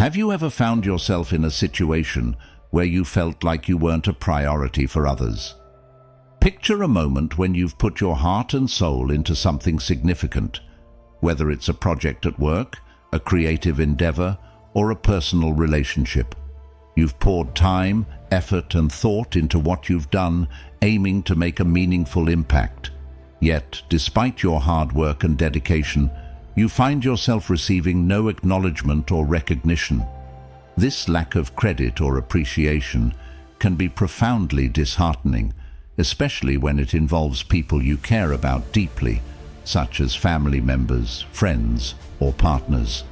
Have you ever found yourself in a situation where you felt like you weren't a priority for others? Picture a moment when you've put your heart and soul into something significant, whether it's a project at work, a creative endeavor, or a personal relationship. You've poured time, effort, and thought into what you've done, aiming to make a meaningful impact. Yet, despite your hard work and dedication, you find yourself receiving no acknowledgement or recognition. This lack of credit or appreciation can be profoundly disheartening, especially when it involves people you care about deeply, such as family members, friends, or partners.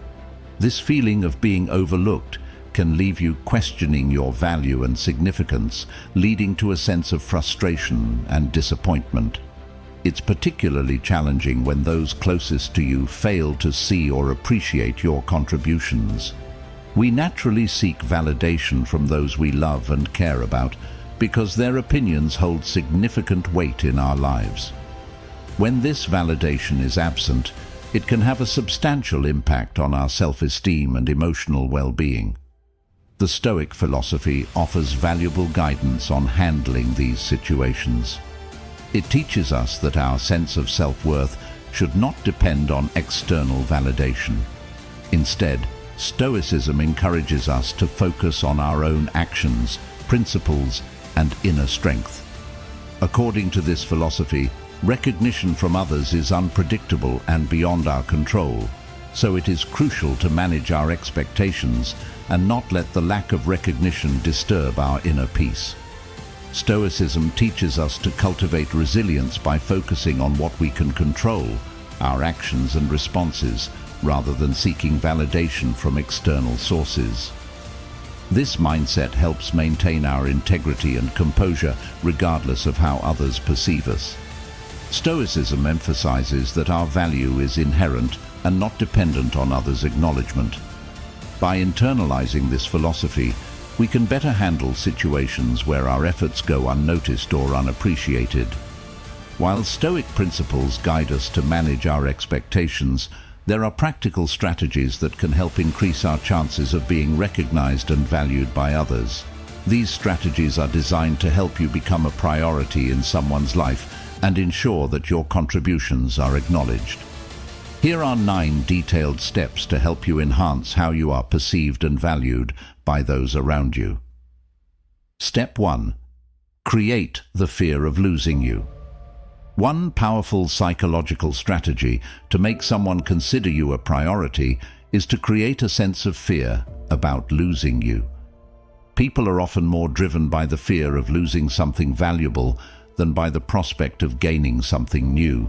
This feeling of being overlooked can leave you questioning your value and significance, leading to a sense of frustration and disappointment. It's particularly challenging when those closest to you fail to see or appreciate your contributions. We naturally seek validation from those we love and care about because their opinions hold significant weight in our lives. When this validation is absent, it can have a substantial impact on our self-esteem and emotional well-being. The Stoic philosophy offers valuable guidance on handling these situations. It teaches us that our sense of self-worth should not depend on external validation. Instead, Stoicism encourages us to focus on our own actions, principles, and inner strength. According to this philosophy, recognition from others is unpredictable and beyond our control, so it is crucial to manage our expectations and not let the lack of recognition disturb our inner peace. Stoicism teaches us to cultivate resilience by focusing on what we can control, our actions and responses, rather than seeking validation from external sources. This mindset helps maintain our integrity and composure regardless of how others perceive us. Stoicism emphasizes that our value is inherent and not dependent on others' acknowledgement. By internalizing this philosophy, we can better handle situations where our efforts go unnoticed or unappreciated. While Stoic principles guide us to manage our expectations, there are practical strategies that can help increase our chances of being recognized and valued by others. These strategies are designed to help you become a priority in someone's life and ensure that your contributions are acknowledged. Here are 9 detailed steps to help you enhance how you are perceived and valued by those around you. Step 1. Create the fear of losing you. One powerful psychological strategy to make someone consider you a priority is to create a sense of fear about losing you. People are often more driven by the fear of losing something valuable than by the prospect of gaining something new.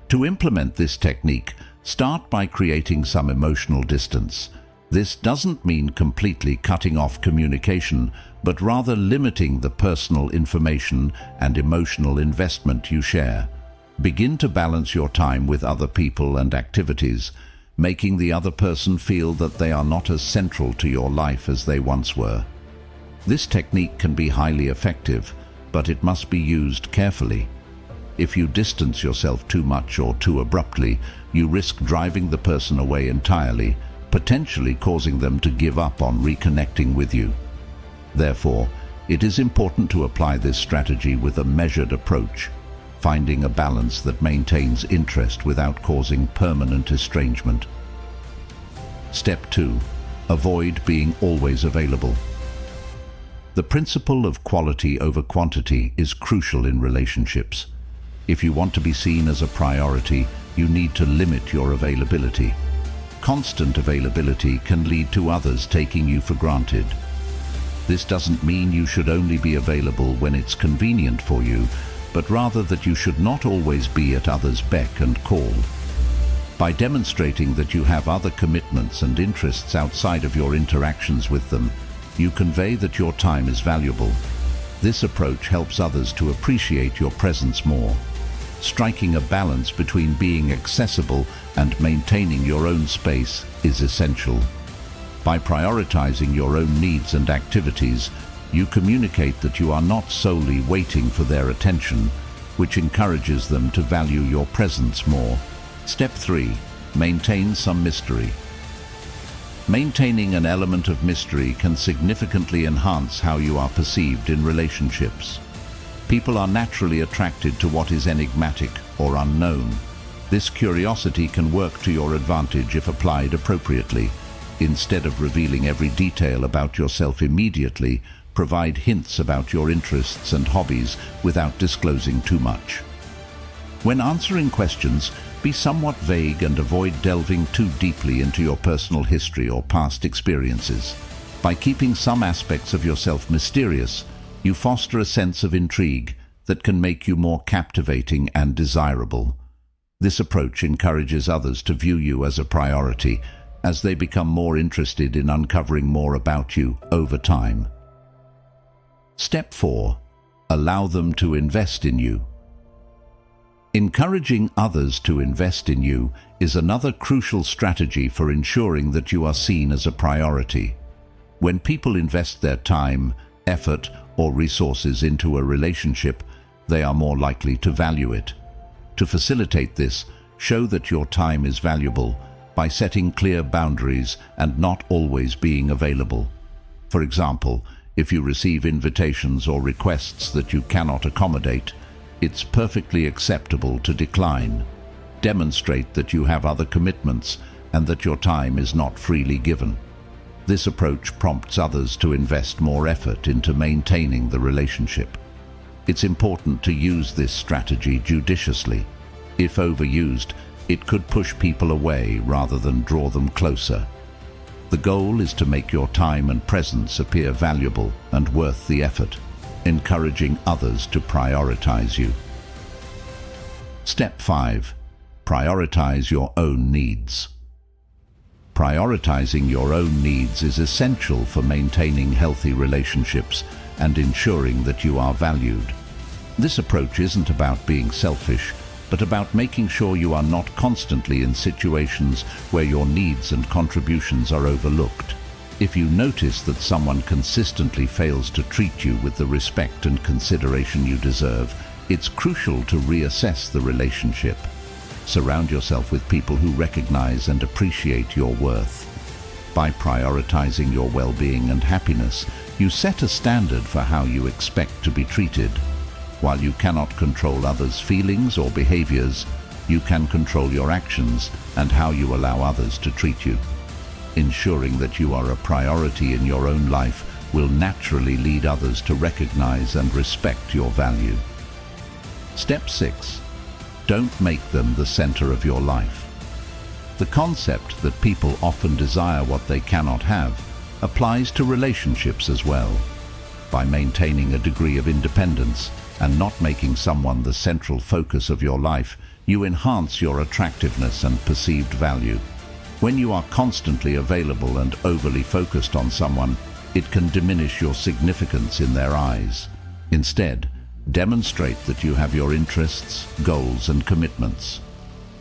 To implement this technique, start by creating some emotional distance. This doesn't mean completely cutting off communication, but rather limiting the personal information and emotional investment you share. Begin to balance your time with other people and activities, making the other person feel that they are not as central to your life as they once were. This technique can be highly effective, but it must be used carefully. If you distance yourself too much or too abruptly, you risk driving the person away entirely, potentially causing them to give up on reconnecting with you. Therefore, it is important to apply this strategy with a measured approach, finding a balance that maintains interest without causing permanent estrangement. Step 2. Avoid being always available. The principle of quality over quantity is crucial in relationships. If you want to be seen as a priority, you need to limit your availability. Constant availability can lead to others taking you for granted. This doesn't mean you should only be available when it's convenient for you, but rather that you should not always be at others' beck and call. By demonstrating that you have other commitments and interests outside of your interactions with them, you convey that your time is valuable. This approach helps others to appreciate your presence more. Striking a balance between being accessible and maintaining your own space is essential. By prioritizing your own needs and activities, you communicate that you are not solely waiting for their attention, which encourages them to value your presence more. Step 3. Maintain some mystery. Maintaining an element of mystery can significantly enhance how you are perceived in relationships. People are naturally attracted to what is enigmatic or unknown. This curiosity can work to your advantage if applied appropriately. Instead of revealing every detail about yourself immediately, provide hints about your interests and hobbies without disclosing too much. When answering questions, be somewhat vague and avoid delving too deeply into your personal history or past experiences. By keeping some aspects of yourself mysterious, you foster a sense of intrigue that can make you more captivating and desirable. This approach encourages others to view you as a priority, as they become more interested in uncovering more about you over time. Step 4. Allow them to invest in you. Encouraging others to invest in you is another crucial strategy for ensuring that you are seen as a priority. When people invest their time, effort, or resources into a relationship, they are more likely to value it. To facilitate this, show that your time is valuable by setting clear boundaries and not always being available. For example, if you receive invitations or requests that you cannot accommodate, it's perfectly acceptable to decline. Demonstrate that you have other commitments and that your time is not freely given. This approach prompts others to invest more effort into maintaining the relationship. It's important to use this strategy judiciously. If overused, it could push people away rather than draw them closer. The goal is to make your time and presence appear valuable and worth the effort, encouraging others to prioritize you. Step 5. Prioritize your own needs. Prioritizing your own needs is essential for maintaining healthy relationships and ensuring that you are valued. This approach isn't about being selfish, but about making sure you are not constantly in situations where your needs and contributions are overlooked. If you notice that someone consistently fails to treat you with the respect and consideration you deserve, it's crucial to reassess the relationship. Surround yourself with people who recognize and appreciate your worth. By prioritizing your well-being and happiness, you set a standard for how you expect to be treated. While you cannot control others' feelings or behaviors, you can control your actions and how you allow others to treat you. Ensuring that you are a priority in your own life will naturally lead others to recognize and respect your value. Step 6. Don't make them the center of your life. The concept that people often desire what they cannot have applies to relationships as well. By maintaining a degree of independence and not making someone the central focus of your life, you enhance your attractiveness and perceived value. When you are constantly available and overly focused on someone, it can diminish your significance in their eyes. Instead, demonstrate that you have your interests, goals, and commitments.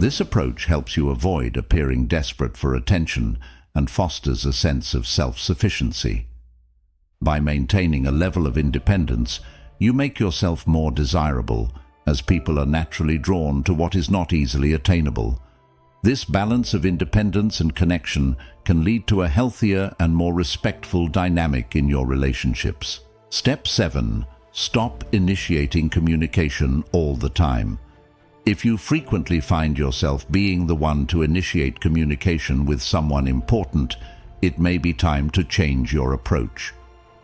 This approach helps you avoid appearing desperate for attention and fosters a sense of self-sufficiency. By maintaining a level of independence, you make yourself more desirable, as people are naturally drawn to what is not easily attainable. This balance of independence and connection can lead to a healthier and more respectful dynamic in your relationships. Step 7. Stop initiating communication all the time. If you frequently find yourself being the one to initiate communication with someone important, it may be time to change your approach.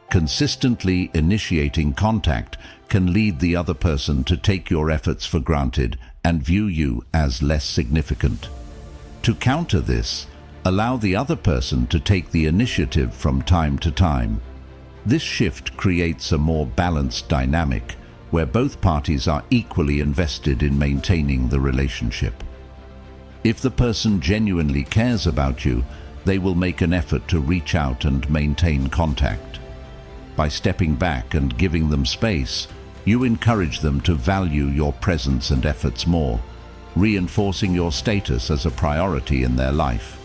Consistently initiating contact can lead the other person to take your efforts for granted and view you as less significant. To counter this, allow the other person to take the initiative from time to time. This shift creates a more balanced dynamic where both parties are equally invested in maintaining the relationship. If the person genuinely cares about you, they will make an effort to reach out and maintain contact. By stepping back and giving them space, you encourage them to value your presence and efforts more, reinforcing your status as a priority in their life.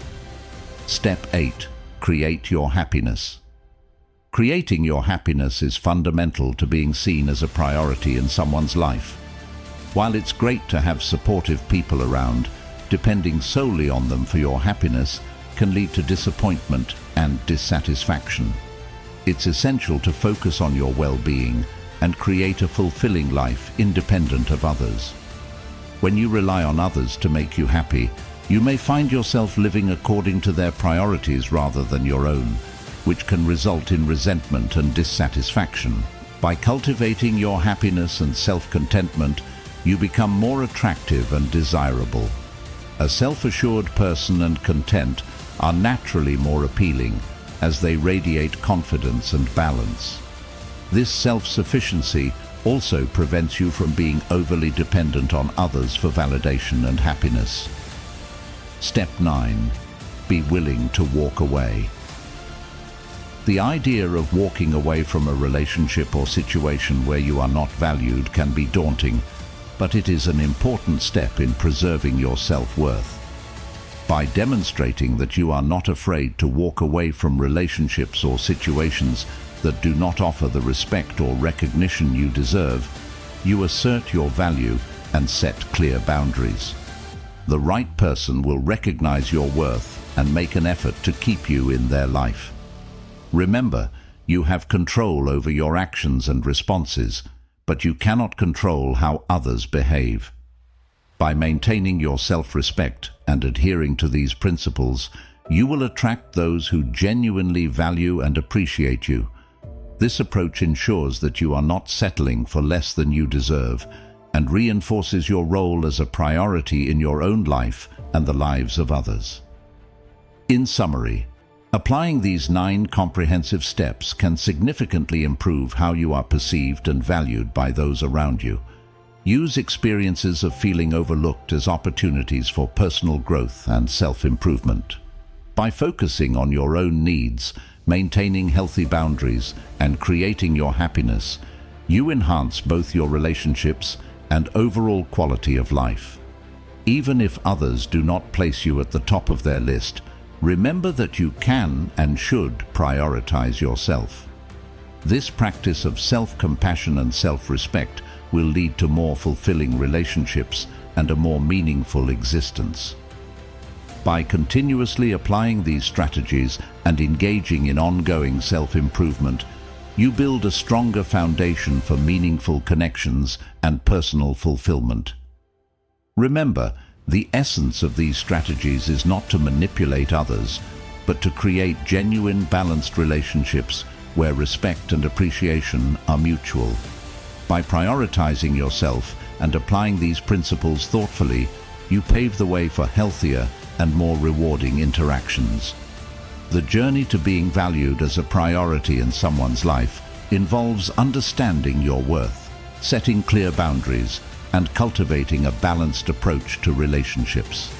Step 8. Create your happiness. Creating your happiness is fundamental to being seen as a priority in someone's life. While it's great to have supportive people around, depending solely on them for your happiness can lead to disappointment and dissatisfaction. It's essential to focus on your well-being and create a fulfilling life independent of others. When you rely on others to make you happy, you may find yourself living according to their priorities rather than your own, which can result in resentment and dissatisfaction. By cultivating your happiness and self-contentment, you become more attractive and desirable. A self-assured person and content are naturally more appealing, as they radiate confidence and balance. This self-sufficiency also prevents you from being overly dependent on others for validation and happiness. Step 9. Be willing to walk away. The idea of walking away from a relationship or situation where you are not valued can be daunting, but it is an important step in preserving your self-worth. By demonstrating that you are not afraid to walk away from relationships or situations that do not offer the respect or recognition you deserve, you assert your value and set clear boundaries. The right person will recognize your worth and make an effort to keep you in their life. Remember, you have control over your actions and responses, but you cannot control how others behave. By maintaining your self-respect and adhering to these principles, you will attract those who genuinely value and appreciate you. This approach ensures that you are not settling for less than you deserve and reinforces your role as a priority in your own life and the lives of others. In summary, applying these 9 comprehensive steps can significantly improve how you are perceived and valued by those around you. Use experiences of feeling overlooked as opportunities for personal growth and self-improvement. By focusing on your own needs, maintaining healthy boundaries, and creating your happiness, you enhance both your relationships and overall quality of life. Even if others do not place you at the top of their list, remember that you can and should prioritize yourself. This practice of self-compassion and self-respect will lead to more fulfilling relationships and a more meaningful existence. By continuously applying these strategies and engaging in ongoing self-improvement, you build a stronger foundation for meaningful connections and personal fulfillment. Remember, the essence of these strategies is not to manipulate others, but to create genuine, balanced relationships where respect and appreciation are mutual. By prioritizing yourself and applying these principles thoughtfully, you pave the way for healthier and more rewarding interactions. The journey to being valued as a priority in someone's life involves understanding your worth, setting clear boundaries, and cultivating a balanced approach to relationships.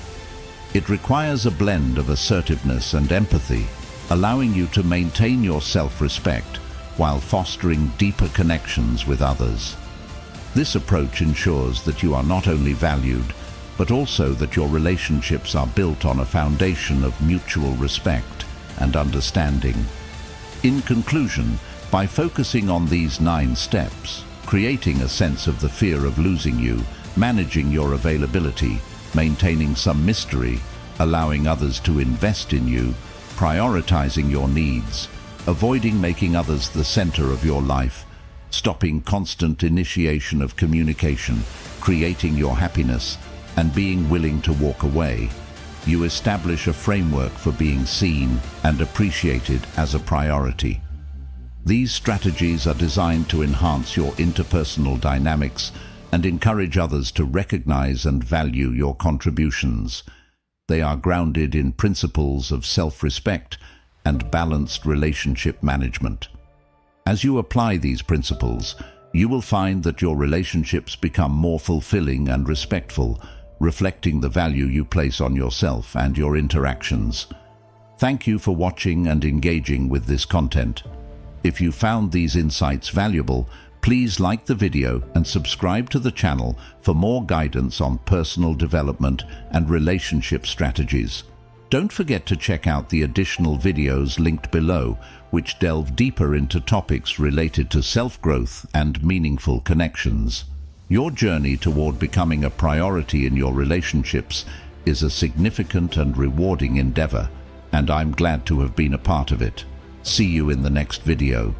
It requires a blend of assertiveness and empathy, allowing you to maintain your self-respect while fostering deeper connections with others. This approach ensures that you are not only valued, but also that your relationships are built on a foundation of mutual respect and understanding. In conclusion, by focusing on these 9 steps, creating a sense of the fear of losing you, managing your availability, maintaining some mystery, allowing others to invest in you, prioritizing your needs, avoiding making others the center of your life, stopping constant initiation of communication, creating your happiness, and being willing to walk away, you establish a framework for being seen and appreciated as a priority. These strategies are designed to enhance your interpersonal dynamics and encourage others to recognize and value your contributions. They are grounded in principles of self-respect and balanced relationship management. As you apply these principles, you will find that your relationships become more fulfilling and respectful, reflecting the value you place on yourself and your interactions. Thank you for watching and engaging with this content. If you found these insights valuable, please like the video and subscribe to the channel for more guidance on personal development and relationship strategies. Don't forget to check out the additional videos linked below, which delve deeper into topics related to self-growth and meaningful connections. Your journey toward becoming a priority in your relationships is a significant and rewarding endeavor, and I'm glad to have been a part of it. See you in the next video.